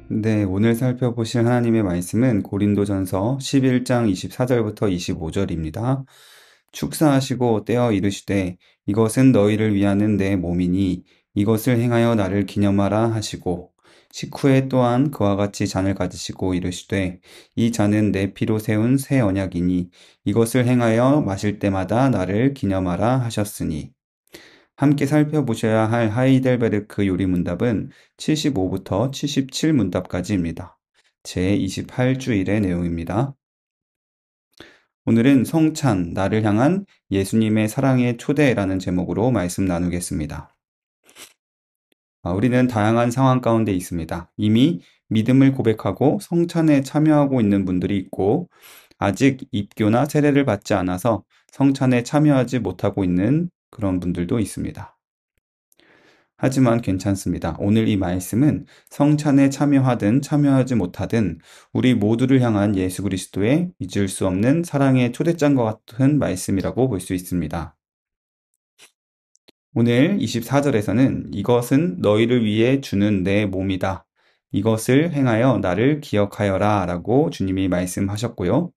네, 오늘 살펴보실 하나님의 말씀은 고린도전서 11장 24절부터 25절입니다. 축사하시고 떼어 이르시되 이것은 너희를 위하는 내 몸이니 이것을 행하여 나를 기념하라 하시고 식후에 또한 그와 같이 잔을 가지시고 이르시되 이 잔은 내 피로 세운 새 언약이니 이것을 행하여 마실 때마다 나를 기념하라 하셨으니 함께 살펴보셔야 할 하이델베르크 요리문답은 75부터 77문답까지입니다. 제28주일의 내용입니다. 오늘은 성찬, 나를 향한 예수님의 사랑의 초대라는 제목으로 말씀 나누겠습니다. 우리는 다양한 상황 가운데 있습니다. 이미 믿음을 고백하고 성찬에 참여하고 있는 분들이 있고, 아직 입교나 세례를 받지 않아서 성찬에 참여하지 못하고 있는 그런 분들도 있습니다. 하지만 괜찮습니다. 오늘 이 말씀은 성찬에 참여하든 참여하지 못하든 우리 모두를 향한 예수 그리스도의 잊을 수 없는 사랑의 초대장과 같은 말씀이라고 볼 수 있습니다. 오늘 24절에서는 이것은 너희를 위해 주는 내 몸이다. 이것을 행하여 나를 기억하여라 라고 주님이 말씀하셨고요.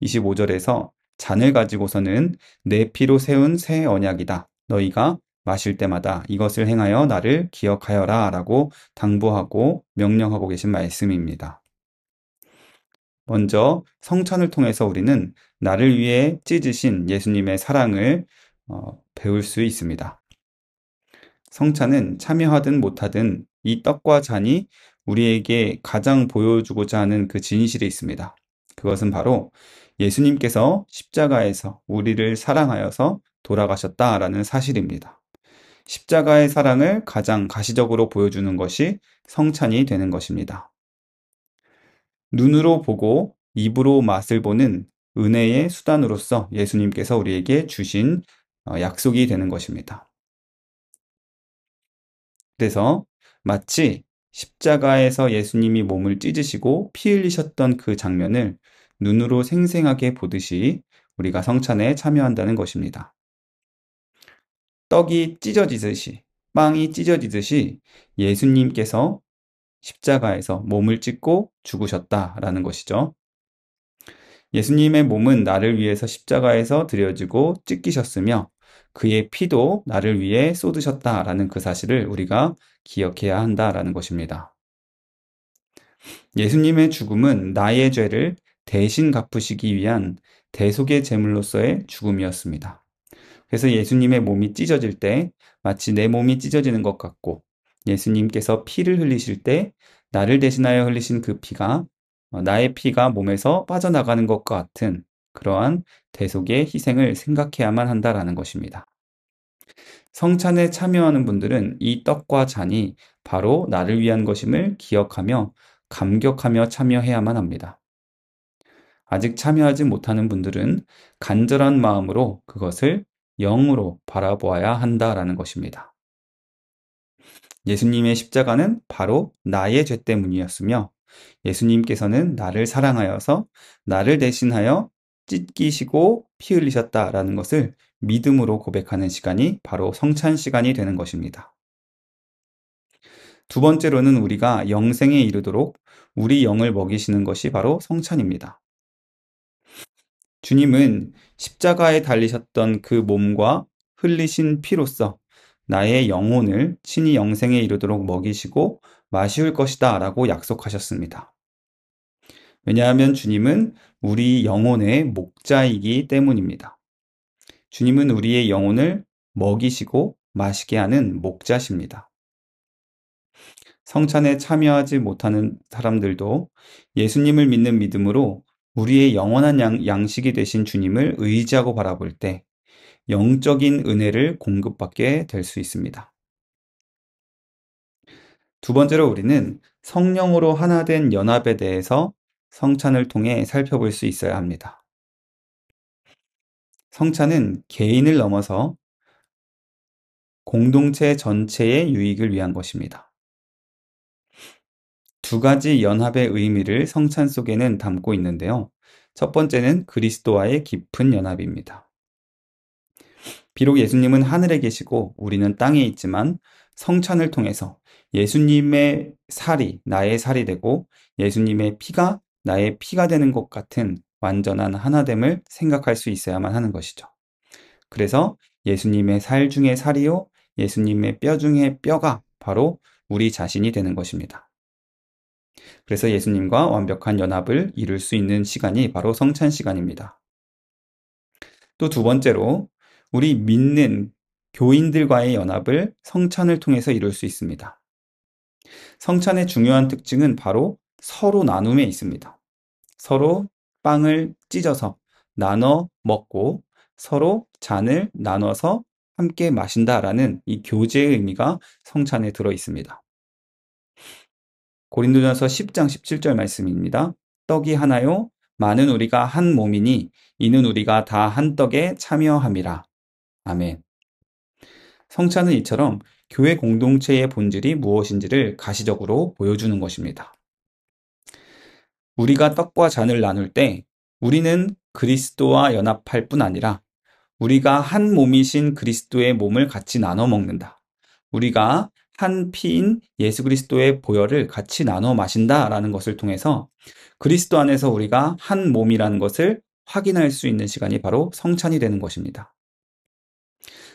25절에서 잔을 가지고서는 내 피로 세운 새 언약이다. 너희가 마실 때마다 이것을 행하여 나를 기억하여라 라고 당부하고 명령하고 계신 말씀입니다. 먼저 성찬을 통해서 우리는 나를 위해 찢으신 예수님의 사랑을 배울 수 있습니다. 성찬은 참여하든 못하든 이 떡과 잔이 우리에게 가장 보여주고자 하는 그 진실이 있습니다. 그것은 바로 예수님께서 십자가에서 우리를 사랑하여서 돌아가셨다라는 사실입니다. 십자가의 사랑을 가장 가시적으로 보여주는 것이 성찬이 되는 것입니다. 눈으로 보고 입으로 맛을 보는 은혜의 수단으로서 예수님께서 우리에게 주신 약속이 되는 것입니다. 그래서 마치 십자가에서 예수님이 몸을 찢으시고 피 흘리셨던 그 장면을 눈으로 생생하게 보듯이 우리가 성찬에 참여한다는 것입니다. 떡이 찢어지듯이, 빵이 찢어지듯이 예수님께서 십자가에서 몸을 찢고 죽으셨다라는 것이죠. 예수님의 몸은 나를 위해서 십자가에서 드려지고 찢기셨으며 그의 피도 나를 위해 쏟으셨다라는 그 사실을 우리가 기억해야 한다라는 것입니다. 예수님의 죽음은 나의 죄를 대신 갚으시기 위한 대속의 제물로서의 죽음이었습니다. 그래서 예수님의 몸이 찢어질 때 마치 내 몸이 찢어지는 것 같고 예수님께서 피를 흘리실 때 나를 대신하여 흘리신 그 피가 나의 피가 몸에서 빠져나가는 것과 같은 그러한 대속의 희생을 생각해야만 한다라는 것입니다. 성찬에 참여하는 분들은 이 떡과 잔이 바로 나를 위한 것임을 기억하며 감격하며 참여해야만 합니다. 아직 참여하지 못하는 분들은 간절한 마음으로 그것을 영으로 바라보아야 한다라는 것입니다. 예수님의 십자가는 바로 나의 죄 때문이었으며 예수님께서는 나를 사랑하여서 나를 대신하여 찢기시고 피 흘리셨다라는 것을 믿음으로 고백하는 시간이 바로 성찬 시간이 되는 것입니다. 두 번째로는 우리가 영생에 이르도록 우리 영을 먹이시는 것이 바로 성찬입니다. 주님은 십자가에 달리셨던 그 몸과 흘리신 피로써 나의 영혼을 친히 영생에 이르도록 먹이시고 마실 것이다 라고 약속하셨습니다. 왜냐하면 주님은 우리 영혼의 목자이기 때문입니다. 주님은 우리의 영혼을 먹이시고 마시게 하는 목자십니다. 성찬에 참여하지 못하는 사람들도 예수님을 믿는 믿음으로 우리의 영원한 양식이 되신 주님을 의지하고 바라볼 때 영적인 은혜를 공급받게 될 수 있습니다. 두 번째로 우리는 성령으로 하나 된 연합에 대해서 성찬을 통해 살펴볼 수 있어야 합니다. 성찬은 개인을 넘어서 공동체 전체의 유익을 위한 것입니다. 두 가지 연합의 의미를 성찬 속에는 담고 있는데요. 첫 번째는 그리스도와의 깊은 연합입니다. 비록 예수님은 하늘에 계시고 우리는 땅에 있지만 성찬을 통해서 예수님의 살이 나의 살이 되고 예수님의 피가 나의 피가 되는 것 같은 완전한 하나됨을 생각할 수 있어야만 하는 것이죠. 그래서 예수님의 살 중에 살이요, 예수님의 뼈 중에 뼈가 바로 우리 자신이 되는 것입니다. 그래서 예수님과 완벽한 연합을 이룰 수 있는 시간이 바로 성찬 시간입니다. 또 두 번째로 우리 믿는 교인들과의 연합을 성찬을 통해서 이룰 수 있습니다. 성찬의 중요한 특징은 바로 서로 나눔에 있습니다. 서로 빵을 찢어서 나눠 먹고 서로 잔을 나눠서 함께 마신다라는 이 교제의 의미가 성찬에 들어 있습니다. 고린도전서 10장 17절 말씀입니다. 떡이 하나요? 많은 우리가 한 몸이니 이는 우리가 다 한 떡에 참여함이라. 아멘. 성찬은 이처럼 교회 공동체의 본질이 무엇인지를 가시적으로 보여주는 것입니다. 우리가 떡과 잔을 나눌 때 우리는 그리스도와 연합할 뿐 아니라 우리가 한 몸이신 그리스도의 몸을 같이 나눠 먹는다. 우리가 한 피인 예수 그리스도의 보혈을 같이 나눠 마신다라는 것을 통해서 그리스도 안에서 우리가 한 몸이라는 것을 확인할 수 있는 시간이 바로 성찬이 되는 것입니다.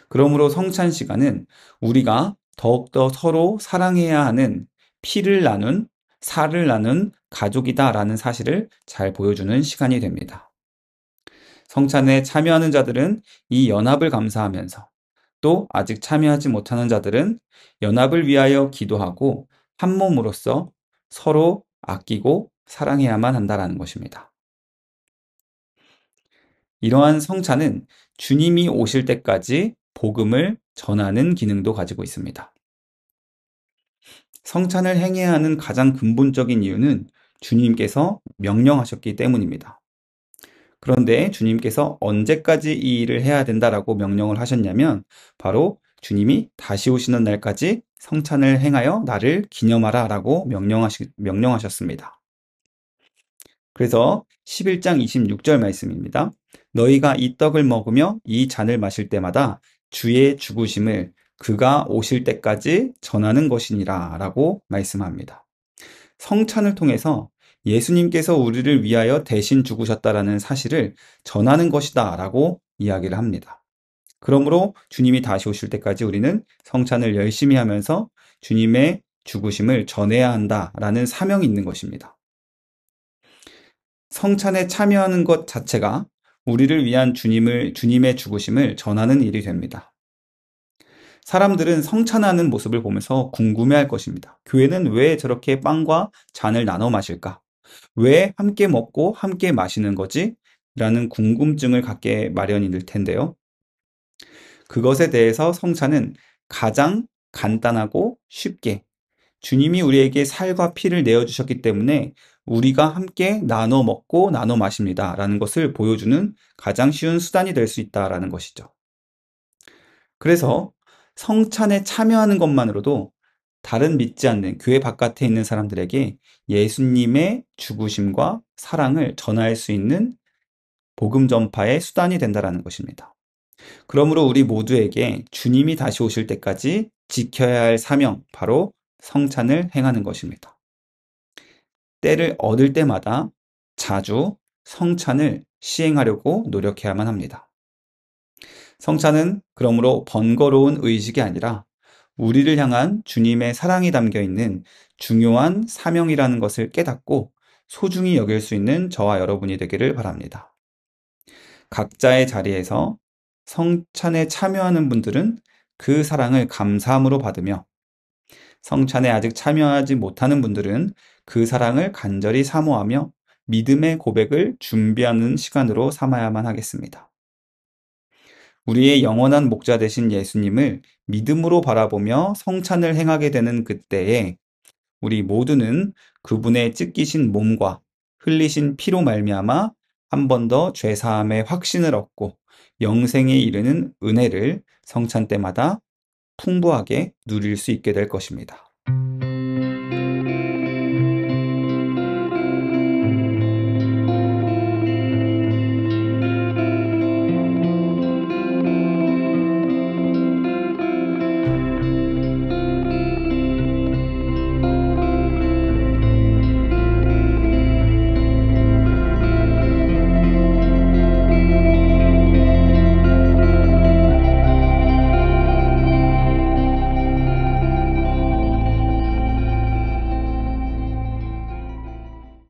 그러므로 성찬 시간은 우리가 더욱더 서로 사랑해야 하는 피를 나눈, 살을 나눈 가족이다라는 사실을 잘 보여주는 시간이 됩니다. 성찬에 참여하는 자들은 이 연합을 감사하면서 또 아직 참여하지 못하는 자들은 연합을 위하여 기도하고 한 몸으로서 서로 아끼고 사랑해야만 한다라는 것입니다. 이러한 성찬은 주님이 오실 때까지 복음을 전하는 기능도 가지고 있습니다. 성찬을 행해야 하는 가장 근본적인 이유는 주님께서 명령하셨기 때문입니다. 그런데 주님께서 언제까지 이 일을 해야 된다라고 명령을 하셨냐면 바로 주님이 다시 오시는 날까지 성찬을 행하여 나를 기념하라 라고 명령하셨습니다. 그래서 11장 26절 말씀입니다. 너희가 이 떡을 먹으며 이 잔을 마실 때마다 주의 죽으심을 그가 오실 때까지 전하는 것이니라 라고 말씀합니다. 성찬을 통해서 예수님께서 우리를 위하여 대신 죽으셨다라는 사실을 전하는 것이다 라고 이야기를 합니다. 그러므로 주님이 다시 오실 때까지 우리는 성찬을 열심히 하면서 주님의 죽으심을 전해야 한다라는 사명이 있는 것입니다. 성찬에 참여하는 것 자체가 우리를 위한 주님의 죽으심을 전하는 일이 됩니다. 사람들은 성찬하는 모습을 보면서 궁금해할 것입니다. 교회는 왜 저렇게 빵과 잔을 나눠 마실까? 왜 함께 먹고 함께 마시는 거지? 라는 궁금증을 갖게 마련이 될 텐데요. 그것에 대해서 성찬은 가장 간단하고 쉽게 주님이 우리에게 살과 피를 내어주셨기 때문에 우리가 함께 나눠 먹고 나눠 마십니다. 라는 것을 보여주는 가장 쉬운 수단이 될 수 있다라는 것이죠. 그래서 성찬에 참여하는 것만으로도 다른 믿지 않는 교회 바깥에 있는 사람들에게 예수님의 죽으심과 사랑을 전할 수 있는 복음 전파의 수단이 된다라는 것입니다. 그러므로 우리 모두에게 주님이 다시 오실 때까지 지켜야 할 사명, 바로 성찬을 행하는 것입니다. 때를 얻을 때마다 자주 성찬을 시행하려고 노력해야만 합니다. 성찬은 그러므로 번거로운 의식이 아니라 우리를 향한 주님의 사랑이 담겨 있는 중요한 사명이라는 것을 깨닫고 소중히 여길 수 있는 저와 여러분이 되기를 바랍니다. 각자의 자리에서 성찬에 참여하는 분들은 그 사랑을 감사함으로 받으며 성찬에 아직 참여하지 못하는 분들은 그 사랑을 간절히 사모하며 믿음의 고백을 준비하는 시간으로 삼아야만 하겠습니다. 우리의 영원한 목자 되신 예수님을 믿음으로 바라보며 성찬을 행하게 되는 그때에 우리 모두는 그분의 찢기신 몸과 흘리신 피로 말미암아 한 번 더 죄사함의 확신을 얻고 영생에 이르는 은혜를 성찬 때마다 풍부하게 누릴 수 있게 될 것입니다.